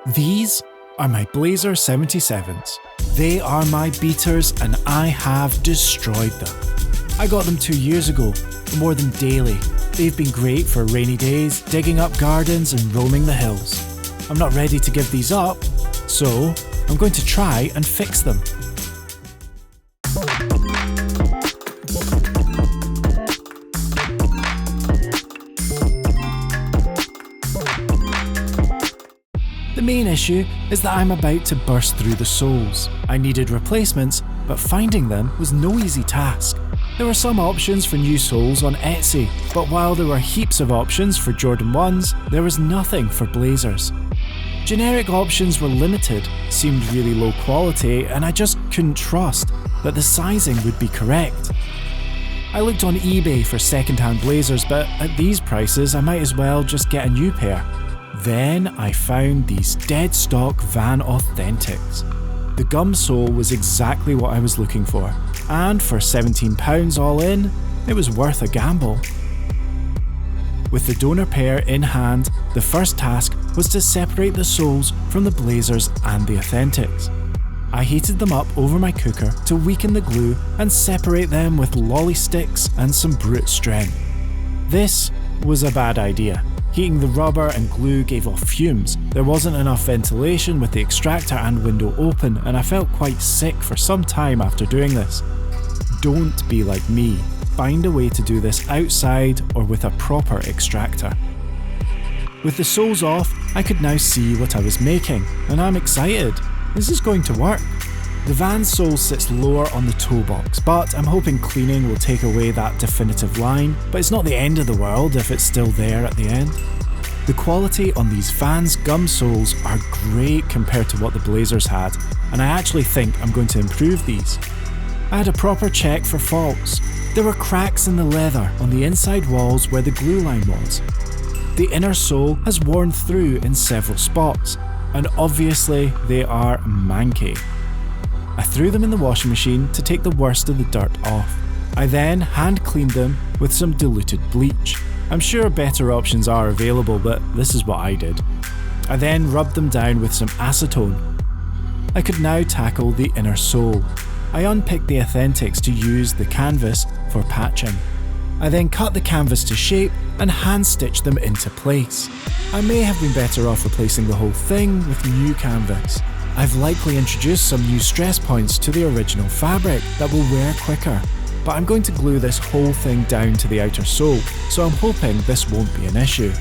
These are my Blazer 77s. They are my beaters and I have destroyed them. I got them 2 years ago, and wore them daily. They've been great for rainy days, digging up gardens and roaming the hills. I'm not ready to give these up, so I'm going to try and fix them. The main issue is that I'm about to burst through the soles. I needed replacements, but finding them was no easy task. There were some options for new soles on Etsy, but while there were heaps of options for Jordan 1s, there was nothing for Blazers. Generic options were limited, seemed really low quality, and I just couldn't trust that the sizing would be correct. I looked on eBay for second-hand Blazers, but at these prices I might as well just get a new pair. Then I found these dead stock Van Authentics. The gum sole was exactly what I was looking for, and for £17 all in, it was worth a gamble. With the donor pair in hand, the first task was to separate the soles from the Blazers and the Authentics. I heated them up over my cooker to weaken the glue and separate them with lolly sticks and some brute strength. This was a bad idea. Heating the rubber and glue gave off fumes. There wasn't enough ventilation with the extractor and window open, and I felt quite sick for some time after doing this. Don't be like me. Find a way to do this outside or with a proper extractor. With the soles off, I could now see what I was making, and I'm excited. This is going to work. The Van sole sits lower on the toe box, but I'm hoping cleaning will take away that definitive line, but it's not the end of the world if it's still there at the end. The quality on these Vans gum soles are great compared to what the Blazers had, and I actually think I'm going to improve these. I had a proper check for faults. There were cracks in the leather on the inside walls where the glue line was. The inner sole has worn through in several spots, and obviously they are manky. I threw them in the washing machine to take the worst of the dirt off. I then hand cleaned them with some diluted bleach. I'm sure better options are available, but this is what I did. I then rubbed them down with some acetone. I could now tackle the inner sole. I unpicked the Authentics to use the canvas for patching. I then cut the canvas to shape and hand stitched them into place. I may have been better off replacing the whole thing with new canvas. I've likely introduced some new stress points to the original fabric that will wear quicker, but I'm going to glue this whole thing down to the outer sole, so I'm hoping this won't be an issue.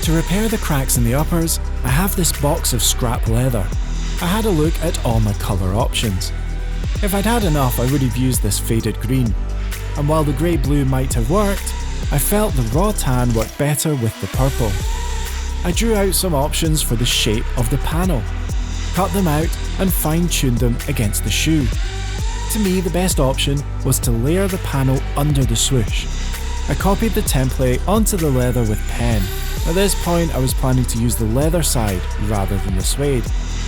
To repair the cracks in the uppers, I have this box of scrap leather. I had a look at all my colour options. If I'd had enough, I would have used this faded green, and while the grey blue might have worked, I felt the raw tan worked better with the purple. I drew out some options for the shape of the panel, cut them out and fine-tuned them against the shoe. To me, the best option was to layer the panel under the swoosh. I copied the template onto the leather with pen. At this point, I was planning to use the leather side rather than the suede,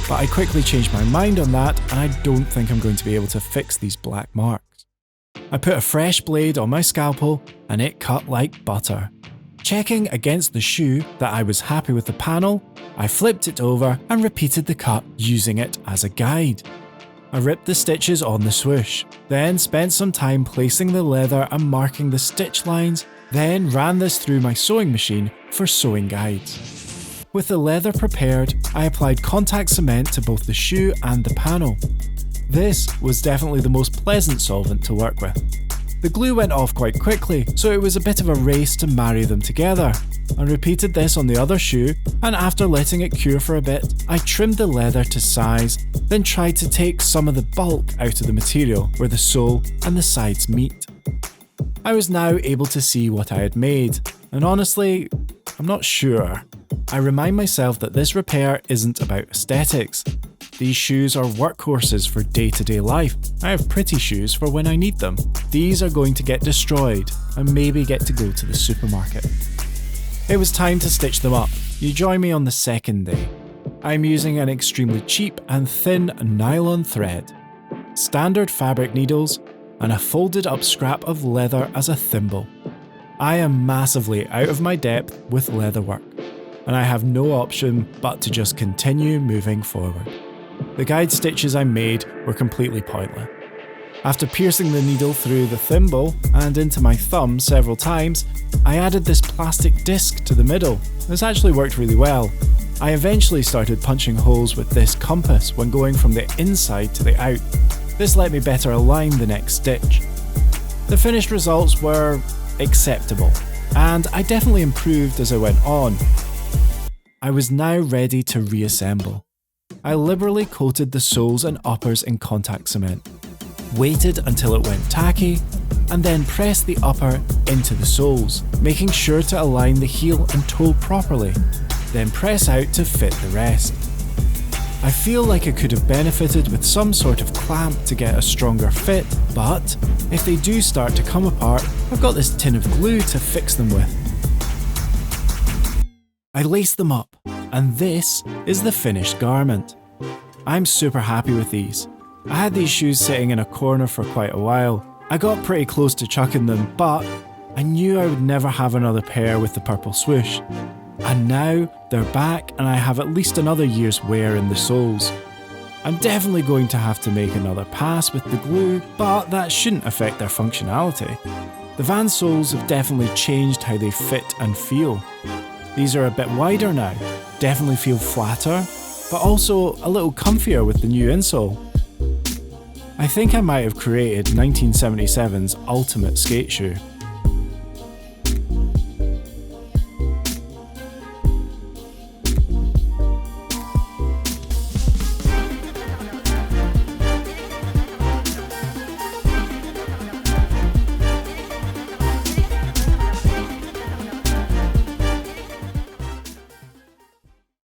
but I quickly changed my mind on that and I don't think I'm going to be able to fix these black marks. I put a fresh blade on my scalpel and it cut like butter. Checking against the shoe that I was happy with the panel, I flipped it over and repeated the cut using it as a guide. I ripped the stitches on the swoosh, then spent some time placing the leather and marking the stitch lines, then ran this through my sewing machine for sewing guides. With the leather prepared, I applied contact cement to both the shoe and the panel. This was definitely the most pleasant solvent to work with. The glue went off quite quickly, so it was a bit of a race to marry them together. I repeated this on the other shoe, and after letting it cure for a bit, I trimmed the leather to size, then tried to take some of the bulk out of the material where the sole and the sides meet. I was now able to see what I had made, and honestly, I'm not sure. I remind myself that this repair isn't about aesthetics. These shoes are workhorses for day-to-day life. I have pretty shoes for when I need them. These are going to get destroyed and maybe get to go to the supermarket. It was time to stitch them up. You join me on the second day. I'm using an extremely cheap and thin nylon thread, standard fabric needles, and a folded up scrap of leather as a thimble. I am massively out of my depth with leatherwork. and I have no option but to just continue moving forward. The guide stitches I made were completely pointless. After piercing the needle through the thimble and into my thumb several times, I added this plastic disc to the middle. This actually worked really well. I eventually started punching holes with this compass when going from the inside to the out. This let me better align the next stitch. The finished results were acceptable, and I definitely improved as I went on. I was now ready to reassemble. I liberally coated the soles and uppers in contact cement, waited until it went tacky, and then pressed the upper into the soles, making sure to align the heel and toe properly, then press out to fit the rest. I feel like I could have benefited with some sort of clamp to get a stronger fit, but if they do start to come apart, I've got this tin of glue to fix them with. I laced them up, and this is the finished garment. I'm super happy with these. I had these shoes sitting in a corner for quite a while. I got pretty close to chucking them, but I knew I would never have another pair with the purple swoosh. And now they're back and I have at least another year's wear in the soles. I'm definitely going to have to make another pass with the glue, but that shouldn't affect their functionality. The Vans soles have definitely changed how they fit and feel. These are a bit wider now, definitely feel flatter, but also a little comfier with the new insole. I think I might have created 1977's ultimate skate shoe.